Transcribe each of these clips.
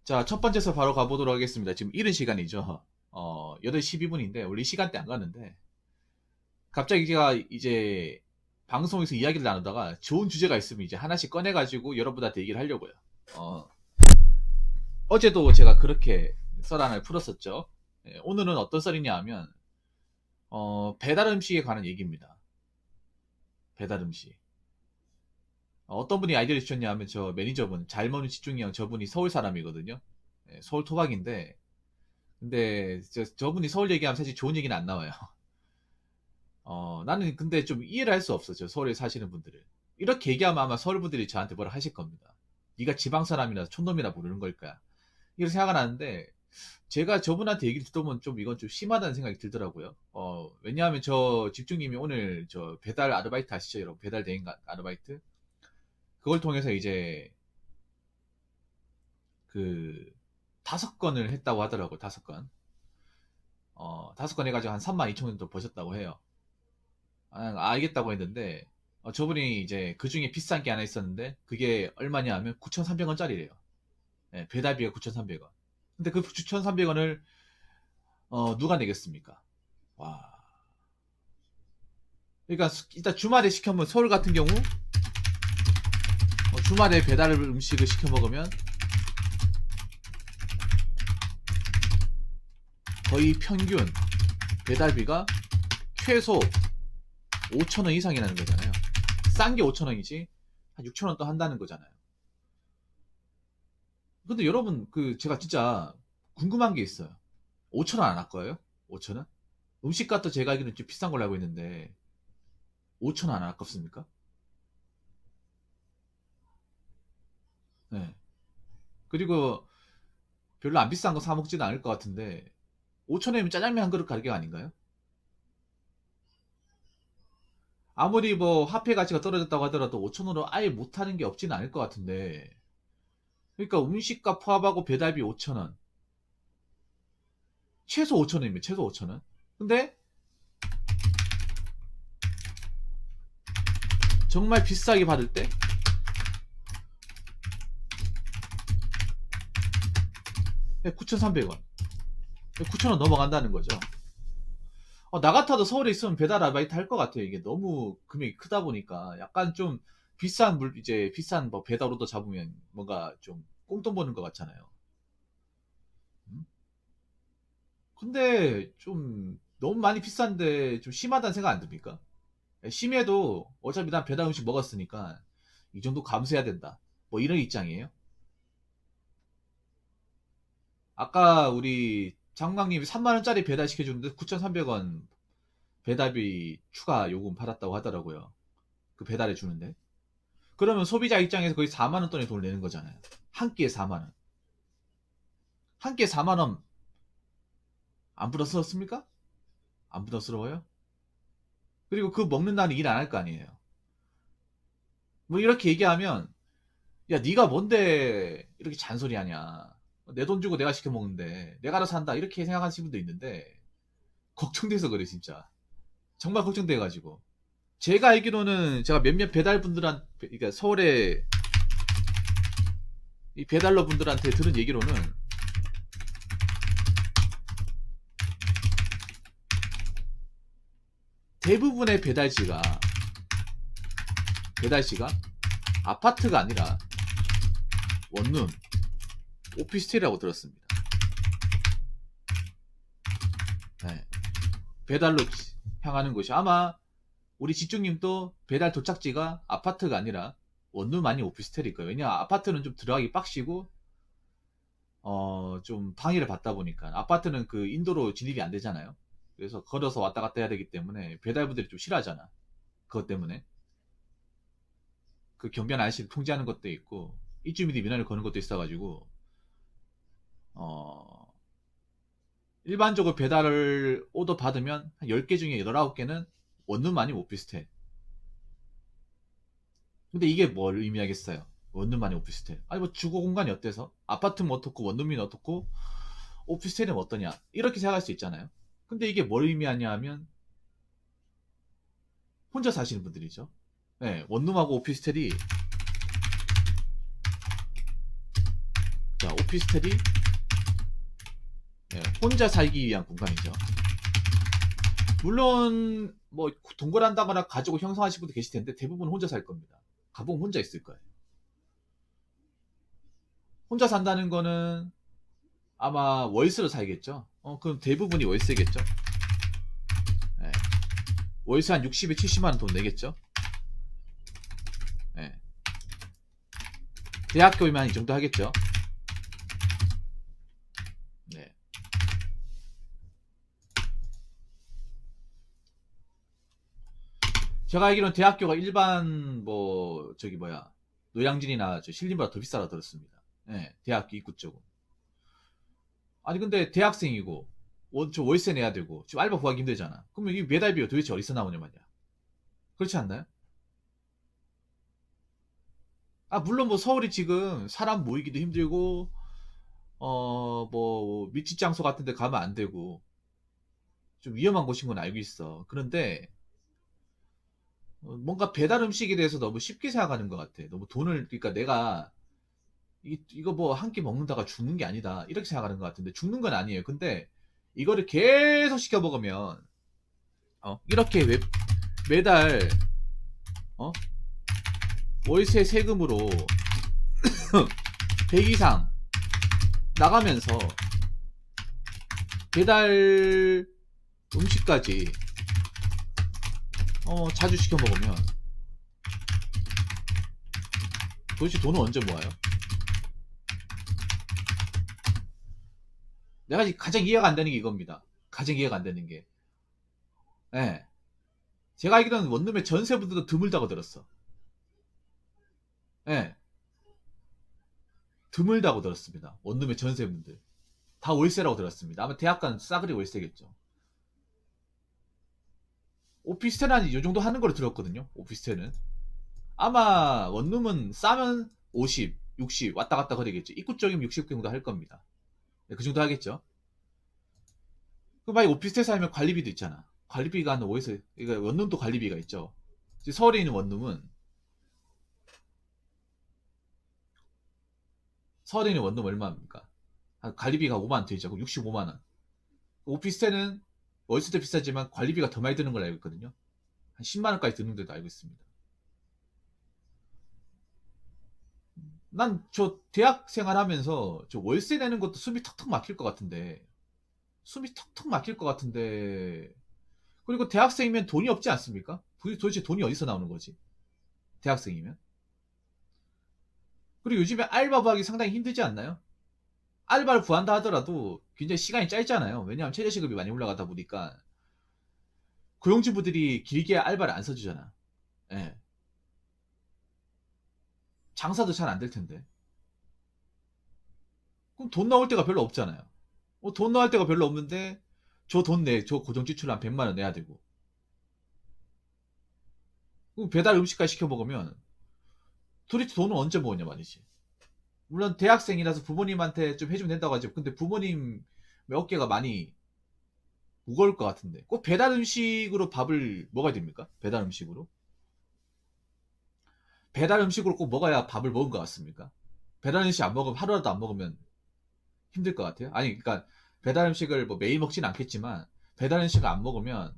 자, 첫 번째서 바로 가보도록 하겠습니다. 지금 이른 시간이죠. 8시 12분인데, 원래 이 시간대 안 갔는데, 갑자기 제가 이제 방송에서 이야기를 나누다가 좋은 주제가 있으면 이제 하나씩 꺼내가지고 여러분한테 얘기를 하려고요. 어, 어제도 제가 그렇게 썰 하나를 풀었었죠. 예, 오늘은 어떤 썰이냐 하면, 배달 음식에 관한 얘기입니다. 배달 음식. 어떤 분이 아이디어를 주셨냐 하면 저 매니저분, 잘 먹는 집중이 형 저분이 서울 사람이거든요. 예, 서울 토박인데, 근데 저분이 서울 얘기하면 사실 좋은 얘기는 안 나와요. 나는 근데 좀 이해를 할 수 없어. 저 서울에 사시는 분들을. 이렇게 얘기하면 아마 서울 분들이 저한테 뭐라 하실 겁니다. 네가 지방 사람이라 촌놈이라 부르는 걸 거야. 이런 생각은 하는데 제가 저분한테 얘기를 듣다 보면 좀 이건 좀 심하다는 생각이 들더라고요. 왜냐하면 저 집주님이 오늘 저 배달 아르바이트 아시죠, 여러분? 배달 대행 아르바이트? 그걸 통해서 이제 그 5건을 했다고 하더라고요. 5건. 5건 해가지고 한 3만 2천 원 정도 버셨다고 해요. 알겠다고 했는데 저분이 이제 그 중에 비싼 게 하나 있었는데 그게 얼마냐 하면 9,300원짜리래요. 배달비가 9,300원. 근데 그 9,300원을 누가 내겠습니까? 와. 그러니까 일단 주말에 시켜먹으면 서울 같은 경우 주말에 배달 음식을 시켜 먹으면 거의 평균 배달비가 최소 5,000원 이상이라는 거잖아요. 싼 게 5,000원이지 한 6,000원 또 한다는 거잖아요. 근데 여러분 제가 진짜 궁금한 게 있어요. 5,000원 안 할 거예요? 5,000원? 음식값도 제가 알기로는 좀 비싼 걸로 알고 있는데 5,000원 안 아깝습니까? 네. 그리고 별로 안 비싼 거 사 먹지는 않을 것 같은데 5,000원이면 짜장면 한 그릇 가격 아닌가요? 아무리 뭐 화폐 가치가 떨어졌다고 하더라도 5,000원으로 아예 못하는 게 없지는 않을 것 같은데 그러니까 음식값 포함하고 배달비 5,000원 최소 5,000원입니다. 최소 5,000원. 근데 정말 비싸게 받을 때 9,300원 9,000원 넘어간다는 거죠. 나 같아도 서울에 있으면 배달 아르바이트 할 것 같아요. 이게 너무 금액이 크다 보니까 약간 좀 이제 비싼 뭐 배달로도 잡으면 뭔가 좀 꽁돈 버는 것 같잖아요. 음? 근데 좀 너무 많이 비싼데 좀 심하다는 생각 안 듭니까? 심해도 어차피 난 배달 음식 먹었으니까 이 정도 감수해야 된다. 뭐 이런 입장이에요. 아까 우리 장관님이 3만 원짜리 배달 시켜주는데 9,300원 배달비 추가 요금 받았다고 하더라고요. 그 배달해 주는데. 그러면 소비자 입장에서 거의 4만 원 돈의 돈을 내는 거잖아요. 한 끼에 4만 원. 한 끼에 4만 원 안 부담스럽습니까? 안 부담스러워요? 그리고 그 먹는다는 일 안 할 거 아니에요. 뭐 이렇게 얘기하면 야 네가 뭔데 이렇게 잔소리하냐. 내 돈 주고 내가 시켜 먹는데 내가 알아서 한다 이렇게 생각하시는 분도 있는데 걱정돼서 그래 진짜. 정말 걱정돼가지고. 제가 알기로는 제가 몇몇 배달분들한 그러니까 서울에 이 배달러 분들한테 들은 얘기로는 대부분의 배달지가 아파트가 아니라 원룸, 오피스텔이라고 들었습니다. 네. 배달로 향하는 곳이 아마 우리 집중님도 배달 도착지가 아파트가 아니라 원룸 아닌 오피스텔일 거예요. 왜냐 아파트는 좀 들어가기 빡시고 좀 방해를 받다 보니까 아파트는 그 인도로 진입이 안 되잖아요. 그래서 걸어서 왔다 갔다 해야 되기 때문에 배달부들이 좀 싫어하잖아. 그것 때문에 그 경비원 아저씨를 통제하는 것도 있고 입주민들이 민원을 거는 것도 있어가지고 어, 일반적으로 배달을 오더 받으면 한 10개 중에 8, 9개는 원룸 아니면 오피스텔. 근데 이게 뭘 의미하겠어요? 원룸 아니면 오피스텔. 아니 뭐 주거 공간이 어때서? 아파트는 어떻고 원룸이 어떻고 오피스텔은 어떠냐? 이렇게 생각할 수 있잖아요. 근데 이게 뭘 의미하냐 하면 혼자 사시는 분들이죠. 네, 원룸하고 오피스텔이 자, 오피스텔이 예, 혼자 살기 위한 공간이죠. 물론 뭐 동거한다거나 가지고 형성하실 분도 계실 텐데 대부분 혼자 살 겁니다. 가보면 혼자 있을 거예요. 혼자 산다는 거는 아마 월세로 살겠죠. 그럼 대부분이 월세겠죠. 예. 월세 한 60에 70만원 돈 내겠죠. 예. 대학교이면 이 정도 하겠죠. 네. 제가 알기로는 대학교가 일반 뭐 저기 뭐야 노량진이나 저 신림보다 더 비싸다 들었습니다. 예, 대학교 입구 쪽은. 아니 근데 대학생이고 저 월세 내야 되고 지금 알바 구하기 힘들잖아. 그러면 이 매달비가 도대체 어디서 나오냐 말이야. 그렇지 않나요? 아 물론 뭐 서울이 지금 사람 모이기도 힘들고 뭐 밀집 장소 같은 데 가면 안 되고 좀 위험한 곳인 건 알고 있어. 그런데 뭔가 배달 음식에 대해서 너무 쉽게 생각하는 것 같아. 너무 돈을 그러니까 내가 이거 뭐 한 끼 먹는다가 죽는 게 아니다 이렇게 생각하는 것 같은데 죽는 건 아니에요. 근데 이거를 계속 시켜 먹으면 이렇게 매달 어? 월세 세금으로 100 이상 나가면서 배달 음식까지 자주 시켜 먹으면 도대체 돈은 언제 모아요? 내가 가장 이해가 안 되는 게 이겁니다. 가장 이해가 안 되는 게. 예. 제가 알기로는 원룸의 전세분들도 드물다고 들었어. 예. 드물다고 들었습니다. 원룸의 전세분들. 다 월세라고 들었습니다. 아마 대학간 싸그리 월세겠죠. 오피스텔은 한 이 정도 하는 걸로 들었거든요. 오피스텔은. 아마 원룸은 싸면 50, 60 왔다 갔다 거리겠죠. 입구 쪽이면 60 정도 할 겁니다. 네, 그 정도 하겠죠. 그 만약 오피스텔 살면 관리비도 있잖아. 관리비가 한 5에서 그러니까 원룸도 관리비가 있죠. 서울에 있는 원룸은 서울에 있는 원룸 얼마입니까? 관리비가 5만원 들죠. 그럼 65만원. 오피스텔은 월세도 비싸지만 관리비가 더 많이 드는 걸 알고 있거든요. 한 10만원까지 드는 데도 알고 있습니다. 난 저 대학 생활하면서 저 월세 내는 것도 숨이 턱턱 막힐 것 같은데 그리고 대학생이면 돈이 없지 않습니까? 도대체 돈이 어디서 나오는 거지? 대학생이면. 그리고 요즘에 알바 구하기 상당히 힘들지 않나요? 알바를 구한다 하더라도 굉장히 시간이 짧잖아요. 왜냐하면 최저시급이 많이 올라가다 보니까 고용주부들이 길게 알바를 안 써주잖아. 예. 장사도 잘 안 될 텐데. 그럼 돈 나올 때가 별로 없잖아요. 돈 나올 때가 별로 없는데 저 고정 지출 한 100만 원 내야 되고. 그럼 배달 음식까지 시켜 먹으면 도대체 돈은 언제 모으냐 말이지. 물론 대학생이라서 부모님한테 좀 해주면 된다고 하죠. 근데 부모님 어깨가 많이 무거울 것 같은데. 꼭 배달 음식으로 밥을 먹어야 됩니까? 배달 음식으로? 배달 음식으로 꼭 먹어야 밥을 먹은 것 같습니까? 배달 음식 안 먹으면 하루라도 안 먹으면 힘들 것 같아요. 아니 그러니까 배달 음식을 뭐 매일 먹진 않겠지만 배달 음식을 안 먹으면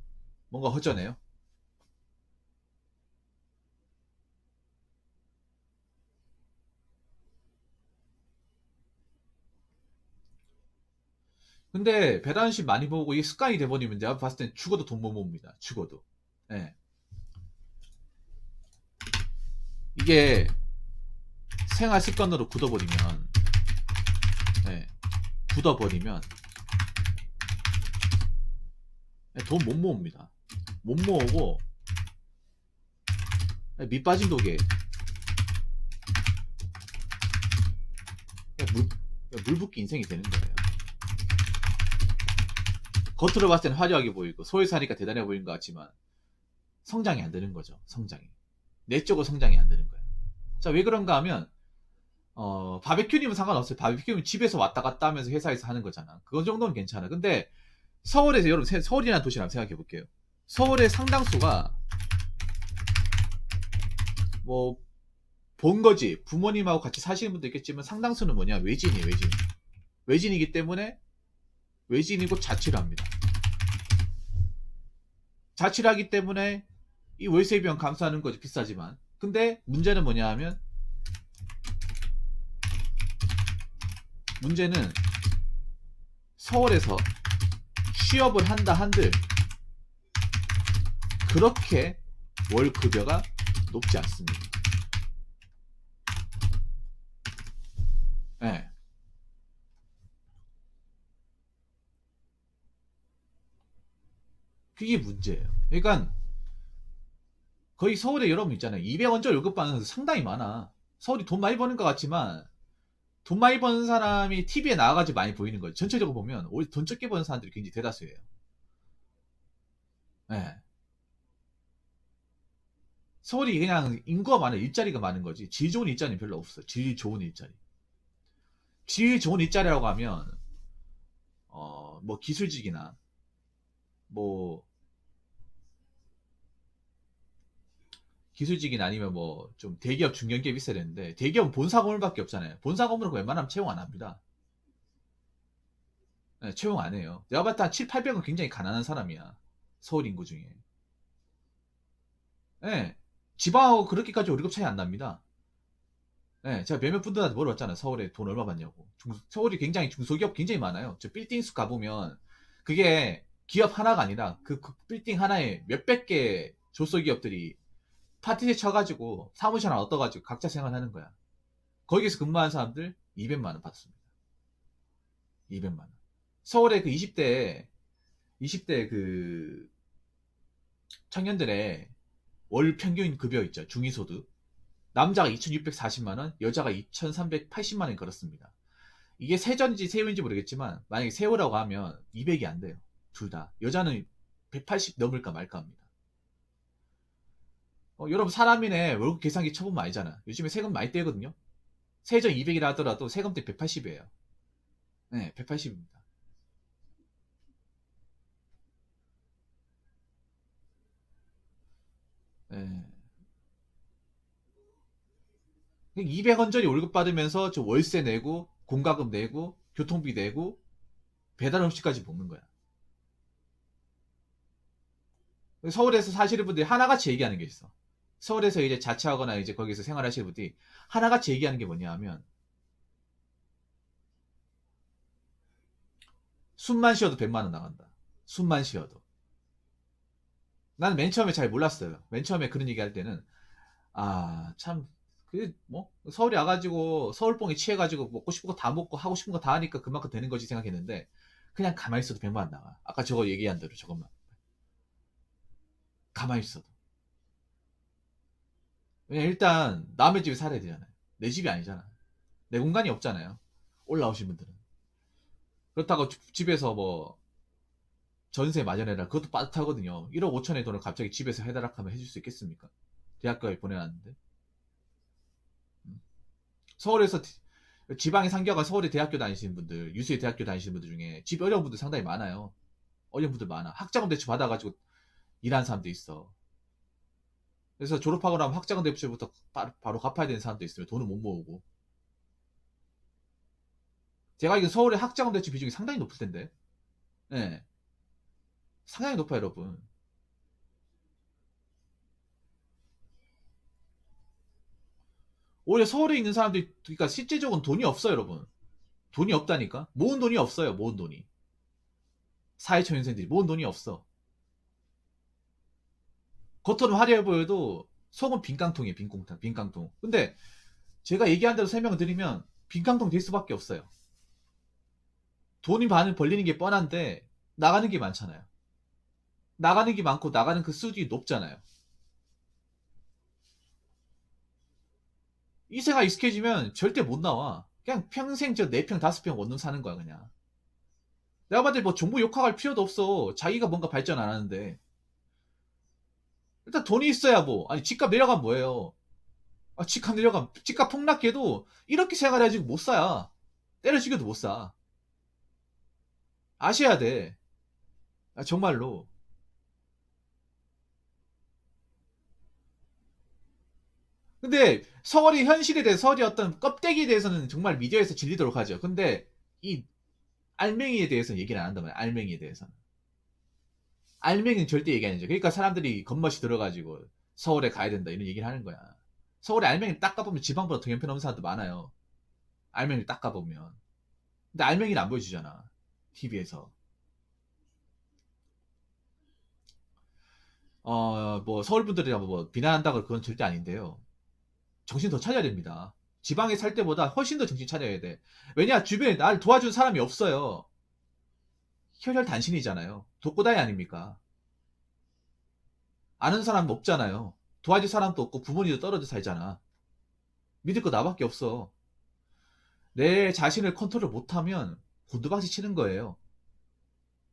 뭔가 허전해요. 근데 배달 음식 많이 먹고 이게 습관이 돼버리면 내가 봤을 땐 죽어도 돈 못 모읍니다. 죽어도. 예. 이게 생활 습관으로 굳어버리면 예. 굳어버리면 돈 못 모읍니다. 못 모으고 밑 빠진 독에 물 붓기 인생이 되는 거예요. 겉으로 봤을 때는 화려하게 보이고 소위 사니까 대단해 보이는 것 같지만 성장이 안 되는 거죠. 성장이. 내적으로 성장이 안 되는 거예요. 자, 왜 그런가 하면 바베큐님은 상관없어요. 바베큐는 집에서 왔다 갔다 하면서 회사에서 하는 거잖아. 그건 정도는 괜찮아. 근데 서울에서 여러분 서울이라는 도시를 한번 생각해 볼게요. 서울의 상당수가 뭐 본 거지. 부모님하고 같이 사시는 분도 있겠지만 상당수는 뭐냐? 외진이에요, 외진. 외진이기 때문에 외진이고 자취를 합니다. 자취를 하기 때문에 이 월세 비용 감수하는 거지, 비싸지만. 근데 문제는 뭐냐 하면, 문제는 서울에서 취업을 한다 한들 그렇게 월 급여가 높지 않습니다. 네. 그게 문제예요. 그러니까 거의 서울에 여러분 있잖아요. 200원짜리 월급 받는 사람 상당히 많아. 서울이 돈 많이 버는 것 같지만 돈 많이 버는 사람이 TV에 나와가지고 많이 보이는 거예요. 전체적으로 보면 오히려 돈 적게 버는 사람들이 굉장히 대다수예요. 네. 서울이 그냥 인구가 많아, 일자리가 많은 거지. 질 좋은 일자리는 별로 없어. 질 좋은 일자리. 질 좋은 일자리라고 하면 뭐 기술직이나 뭐 기술직이나 아니면 뭐 좀 대기업 중견기업 있어야 되는데 대기업은 본사 건물밖에 없잖아요. 본사 건물은 웬만하면 채용 안 합니다. 네, 채용 안 해요. 내가 봤을 때 한 7, 800은 굉장히 가난한 사람이야. 서울 인구 중에. 네. 지방하고 그렇게까지 월급 차이 안 납니다. 네, 제가 몇몇 분들한테 물어봤잖아요. 서울에 돈 얼마 받냐고. 서울이 굉장히 중소기업 굉장히 많아요. 저 빌딩 수 가보면 그게 기업 하나가 아니라 그 빌딩 하나에 몇백 개 조소기업들이 파티에 쳐가지고 사무실 하나 얻어가지고 각자 생활하는 거야. 거기에서 근무하는 사람들 200만 원 받습니다. 200만 원. 서울의 그 20대 그 청년들의 월 평균 급여 있죠. 중위소득. 남자가 2,640만 원, 여자가 2,380만 원 걸었습니다. 이게 세전인지 세후인지 모르겠지만 만약에 세후라고 하면 200이 안 돼요. 둘 다. 여자는 180 넘을까 말까 합니다. 여러분 사람이네 월급 계산기 쳐보면 알잖아. 요즘에 세금 많이 떼거든요. 세전 200이라 하더라도 세금 때 180이에요. 네, 180입니다. 네. 200원짜리 월급 받으면서 저 월세 내고 공과금 내고 교통비 내고 배달 음식까지 먹는 거야. 서울에서 사시는 분들이 하나같이 얘기하는 게 있어. 서울에서 이제 자취하거나 이제 거기서 생활하시는 분들이 하나같이 얘기하는 게 뭐냐 하면 숨만 쉬어도 100만 원 나간다. 숨만 쉬어도. 나는 맨 처음에 잘 몰랐어요. 맨 처음에 그런 얘기 할 때는 참 뭐 서울에 와가지고 서울뽕에 취해가지고 먹고 싶은 거 다 먹고 하고 싶은 거 다 하니까 그만큼 되는 거지 생각했는데 그냥 가만히 있어도 100만 원 나가. 아까 저거 얘기한 대로 저것만 가만히 있어도. 왜냐 일단 남의 집에 살아야 되잖아요. 내 집이 아니잖아. 내 공간이 없잖아요. 올라오신 분들은. 그렇다고 집에서 뭐 전세 마련해라. 그것도 빠듯하거든요. 1억 5천의 돈을 갑자기 집에서 해달라 하면 해줄 수 있겠습니까? 대학교에 보내놨는데. 음. 서울에서 지방에 상겨가 서울에 대학교 다니시는 분들, 유수의 대학교 다니시는 분들 중에 집 어려운 분들 상당히 많아요. 어려운 분들 많아. 학자금 대출 받아가지고 일하는 사람도 있어. 그래서 졸업하고 나면 학자금 대출부터 바로 갚아야 되는 사람도 있으면 돈을 못 모으고. 제가 알기로 서울의 학자금 대출 비중이 상당히 높을 텐데. 네. 상당히 높아요, 여러분. 오히려 서울에 있는 사람들이, 그러니까 실제적으로 돈이 없어요, 여러분. 돈이 없다니까? 모은 돈이 없어요, 모은 돈이. 사회초년생들이 모은 돈이 없어. 겉으로 화려해 보여도 속은 빈깡통이에요, 빈꽁탕, 빈깡통. 근데 제가 얘기한 대로 설명을 드리면 빈깡통 될 수밖에 없어요. 돈이 많이 벌리는 게 뻔한데 나가는 게 많잖아요. 나가는 게 많고 나가는 그 수준이 높잖아요. 이 생활 익숙해지면 절대 못 나와. 그냥 평생 저 4평, 5평 원룸 사는 거야, 그냥. 내가 봤을 때 뭐 정부 욕하할 필요도 없어. 자기가 뭔가 발전 안 하는데. 일단 돈이 있어야 뭐. 아니, 집값 내려가면 뭐예요? 집값 내려가면, 집값 폭락해도 이렇게 생활해야지 못 사. 때려 죽여도 못 사. 아셔야 돼. 정말로. 근데 서울이 현실에 대해 서울이 어떤 껍데기에 대해서는 정말 미디어에서 질리도록 하죠. 근데 이 알맹이에 대해서는 얘기를 안 한단 말이야. 알맹이에 대해서는. 알맹이는 절대 얘기 안 해줘. 그러니까 사람들이 겉멋이 들어가지고 서울에 가야 된다 이런 얘기를 하는 거야. 서울의 알맹이를 딱 가보면 지방보다 더 형편없는 사람도 많아요. 알맹이를 딱 가보면. 근데 알맹이는 안 보여주잖아. TV에서. 뭐 서울 분들이 뭐 비난한다고 그건 절대 아닌데요. 정신 더 차려야 됩니다. 지방에 살 때보다 훨씬 더 정신 차려야 돼. 왜냐 주변에 날 도와준 사람이 없어요. 혈혈단신이잖아요. 독고다이 아닙니까? 아는 사람 없잖아요. 도와줄 사람도 없고 부모님도 떨어져 살잖아. 믿을 거 나밖에 없어. 내 자신을 컨트롤 못하면 곤두박질 치는 거예요.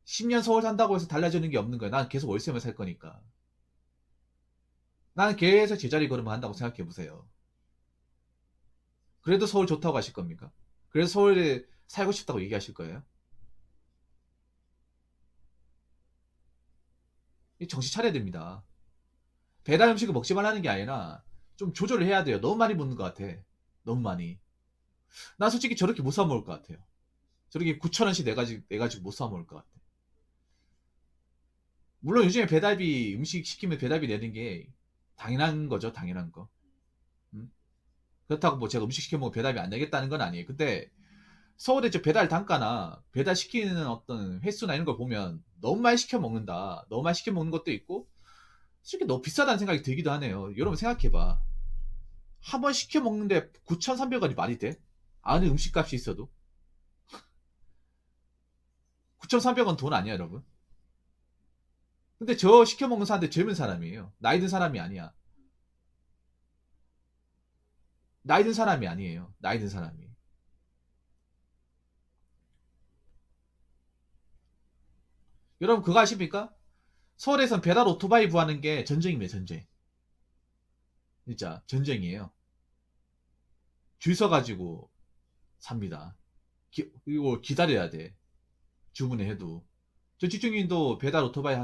10년 서울 산다고 해서 달라지는 게 없는 거야. 난 계속 월세만 살 거니까. 난 계속 제자리 걸으면 한다고 생각해 보세요. 그래도 서울 좋다고 하실 겁니까? 그래서 서울에 살고 싶다고 얘기하실 거예요? 정신 차려야 됩니다. 배달 음식을 먹지 말라는 게 아니라 좀 조절을 해야 돼요. 너무 많이 먹는 것 같아. 너무 많이. 나 솔직히 저렇게 못 사 먹을 것 같아요. 저렇게 9,000원씩 내가지고 못 사 먹을 것 같아. 물론 요즘에 배달비, 음식 시키면 배달비 내는 게 당연한 거죠. 당연한 거. 음? 그렇다고 뭐 제가 음식 시켜 먹으면 배달비 안 내겠다는 건 아니에요. 근데 서울의 저 배달 단가나 배달 시키는 어떤 횟수나 이런 걸 보면 너무 많이 시켜 먹는다. 너무 많이 시켜 먹는 것도 있고 솔직히 너무 비싸다는 생각이 들기도 하네요. 여러분 생각해봐. 한 번 시켜 먹는데 9,300원이 말이 돼? 아는 음식값이 있어도 9,300원 돈 아니야, 여러분? 근데 저 시켜 먹는 사람들 젊은 사람이에요. 나이 든 사람이 아니야. 나이 든 사람이 아니에요. 나이 든 사람이. 여러분 그거 아십니까? 서울에선 배달 오토바이 구하는 게 전쟁입니다, 전쟁. 진짜 전쟁이에요. 줄 서가지고 삽니다. 이거 기다려야 돼. 주문을 해도. 저 직중인도 배달 오토바이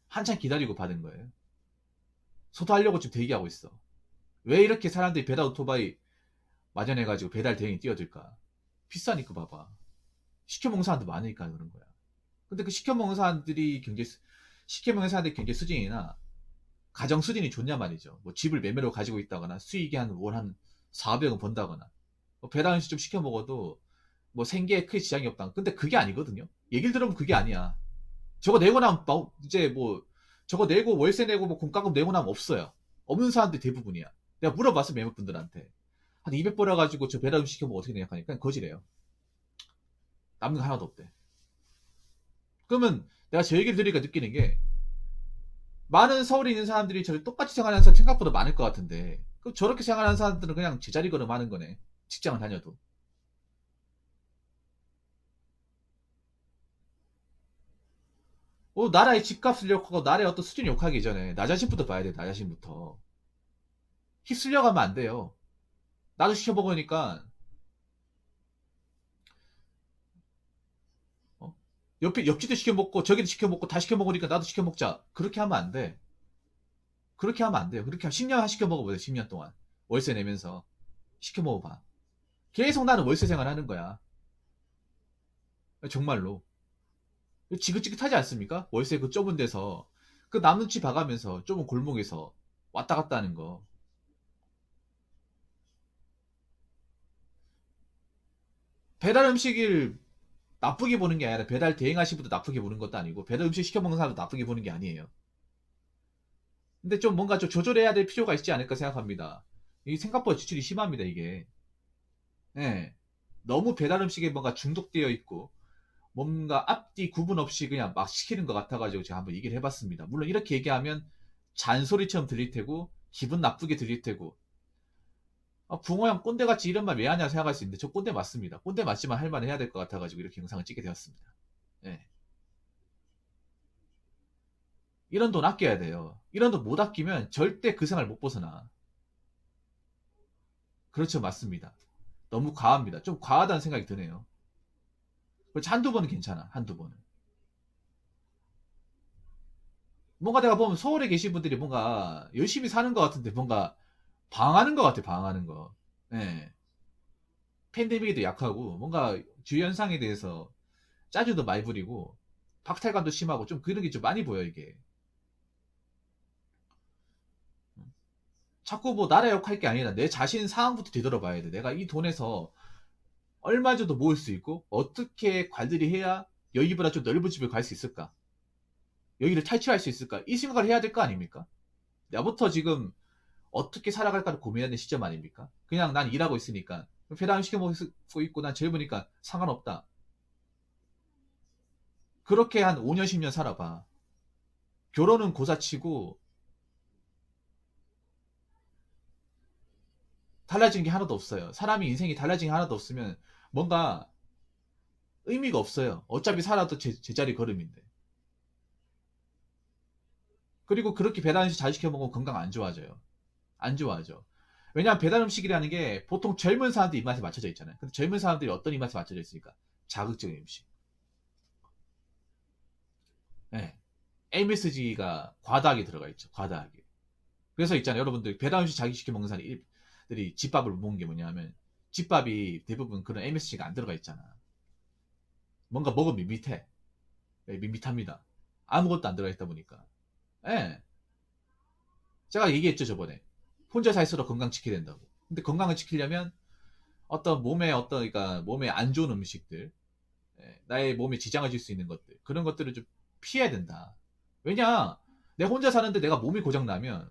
한참 기다리고 받은 거예요. 소도하려고 지금 대기하고 있어. 왜 이렇게 사람들이 배달 오토바이 마련해가지고 배달 대행이 뛰어들까? 비싸니까 봐봐. 시켜먹는 사람들 많으니까 그런 거야. 근데 그 시켜먹는 사람들이 경제 수준이나 가정 수준이 좋냐 말이죠. 뭐 집을 매매로 가지고 있다거나 수익이 월 한 400원 번다거나 뭐 배달 음식 좀 시켜 먹어도 뭐 생계에 크게 지장이 없다. 근데 그게 아니거든요. 얘기를 들으면 그게 아니야. 저거 내고 나면 이제 뭐 저거 내고 월세 내고 뭐 공과금 내고 나면 없어요. 없는 사람들이 대부분이야. 내가 물어봤어 몇몇 분들한테 한 200 벌어가지고 저 배달 음식 시켜 먹으면 어떻게 생각하니까 거지래요. 남는 거 하나도 없대. 그러면 내가 저 얘기를 들으니까 느끼는 게 많은 서울에 있는 사람들이 저를 똑같이 생각하는 사람 생각보다 많을 것 같은데 그 저렇게 생각하는 사람들은 그냥 제자리 걸음하는 거네. 직장을 다녀도. 나라의 집값을 욕하고 나라의 어떤 수준 욕하기 전에 나 자신부터 봐야 돼. 나 자신부터. 휩쓸려 가면 안 돼요. 나도 시켜먹으니까 어? 옆집도 시켜먹고 저기도 시켜먹고 다 시켜먹으니까 나도 시켜먹자. 그렇게 하면 안 돼. 그렇게 하면 안 돼요. 그렇게 10년 시켜먹어보세요. 10년 동안. 월세 내면서 시켜먹어봐. 계속 나는 월세 생활하는 거야. 정말로. 지긋지긋하지 않습니까? 월세 그 좁은 데서 그 남 눈치 봐가면서 좁은 골목에서 왔다 갔다 하는 거. 배달 음식을 나쁘게 보는 게 아니라 배달 대행하신 분도 나쁘게 보는 것도 아니고 배달 음식 시켜 먹는 사람도 나쁘게 보는 게 아니에요. 근데 좀 뭔가 좀 조절해야 될 필요가 있지 않을까 생각합니다. 이 생각보다 지출이 심합니다, 이게. 예. 너무 배달 음식에 뭔가 중독되어 있고 뭔가 앞뒤 구분 없이 그냥 막 시키는 것 같아가지고 제가 한번 얘기를 해봤습니다. 물론 이렇게 얘기하면 잔소리처럼 들릴 테고 기분 나쁘게 들릴 테고 붕어 형 꼰대같이 이런 말 왜 하냐 생각할 수 있는데 저 꼰대 맞습니다. 꼰대 맞지만 할 말은 해야 될 것 같아가지고 이렇게 영상을 찍게 되었습니다. 예. 이런 돈 아껴야 돼요. 이런 돈 못 아끼면 절대 그 생활 못 벗어나. 그렇죠, 맞습니다. 너무 과합니다. 좀 과하다는 생각이 드네요. 그렇지, 한두 번은 괜찮아, 한두 번은. 뭔가 내가 보면 서울에 계신 분들이 뭔가 열심히 사는 것 같은데 뭔가 방황하는 것 같아, 방황하는 거. 예. 팬데믹에도 약하고, 뭔가 주위 현상에 대해서 짜증도 많이 부리고, 박탈감도 심하고, 좀 그런 게 좀 많이 보여, 이게. 자꾸 뭐 나라 욕할 게 아니라 내 자신 상황부터 되돌아봐야 돼. 내가 이 돈에서 얼마 정도 모을 수 있고, 어떻게 관리를 해야 여기보다 좀 넓은 집을 갈 수 있을까? 여기를 탈출할 수 있을까? 이 생각을 해야 될 거 아닙니까? 나부터 지금 어떻게 살아갈까를 고민하는 시점 아닙니까? 그냥 난 일하고 있으니까 배당 시켜 먹고 있고 난 젊으니까 상관없다. 그렇게 한 5년 10년 살아봐. 결혼은 고사치고 달라진 게 하나도 없어요. 사람이 인생이 달라진 게 하나도 없으면 뭔가 의미가 없어요. 어차피 살아도 제자리 걸음인데. 그리고 그렇게 배달 음식 잘 시켜 먹으면 건강 안 좋아져요. 안 좋아져. 왜냐하면 배달 음식이라는 게 보통 젊은 사람들 입맛에 맞춰져 있잖아요. 근데 젊은 사람들이 어떤 입맛에 맞춰져 있으니까 자극적인 음식. 네. MSG가 과다하게 들어가 있죠. 과다하게. 그래서 있잖아요. 여러분들 배달 음식 자기 시켜 먹는 사람들이 집밥을 못 먹는 게 뭐냐면 집밥이 대부분 그런 MSG가 안 들어가 있잖아. 뭔가 먹으면 밋밋해. 네, 밋밋합니다. 아무것도 안 들어가 있다 보니까. 예. 제가 얘기했죠, 저번에. 혼자 살수록 건강 지켜야 된다고. 근데 건강을 지키려면 어떤 몸에 그러니까 몸에 안 좋은 음식들, 나의 몸에 지장을 줄 수 있는 것들, 그런 것들을 좀 피해야 된다. 왜냐, 내가 혼자 사는데 내가 몸이 고장 나면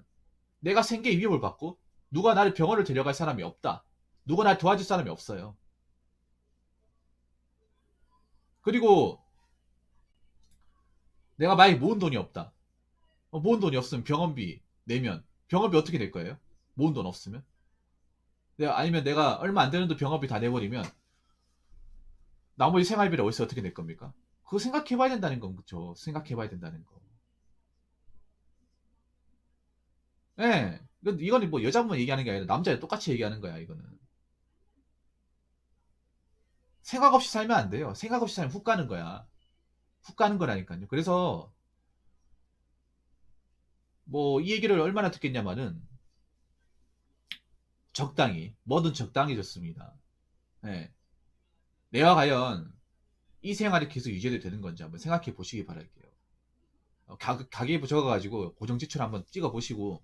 내가 생계 위협을 받고 누가 나를 병원을 데려갈 사람이 없다. 누가 날 도와줄 사람이 없어요. 그리고 내가 만약에 모은 돈이 없다. 모은 돈이 없으면 병원비 내면 병원비 어떻게 될 거예요? 모은 돈 없으면? 아니면 내가 얼마 안 되는 돈 병원비 다 내버리면 나머지 생활비를 어디서 어떻게 낼 겁니까? 그거 생각해봐야 된다는 건 그쵸? 생각해봐야 된다는 거. 예. 이건 뭐 여자만 얘기하는 게 아니라 남자애 똑같이 얘기하는 거야, 이거는. 생각 없이 살면 안 돼요. 생각 없이 살면 훅 가는 거야. 훅 가는 거라니까요. 그래서 뭐 이 얘기를 얼마나 듣겠냐마는 적당히 뭐든 적당히 좋습니다. 예. 내가 과연 이 생활이 계속 유지돼도 되는 건지 한번 생각해 보시기 바랄게요. 가계부 적어가지고 고정 지출 한번 찍어 보시고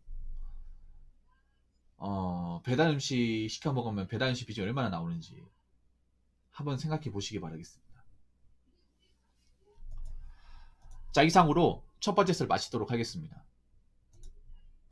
배달 음식 시켜 먹으면 배달 음식 비중이 얼마나 나오는지 한번 생각해 보시기 바라겠습니다. 자, 이상으로 첫 번째 썰 마치도록 하겠습니다.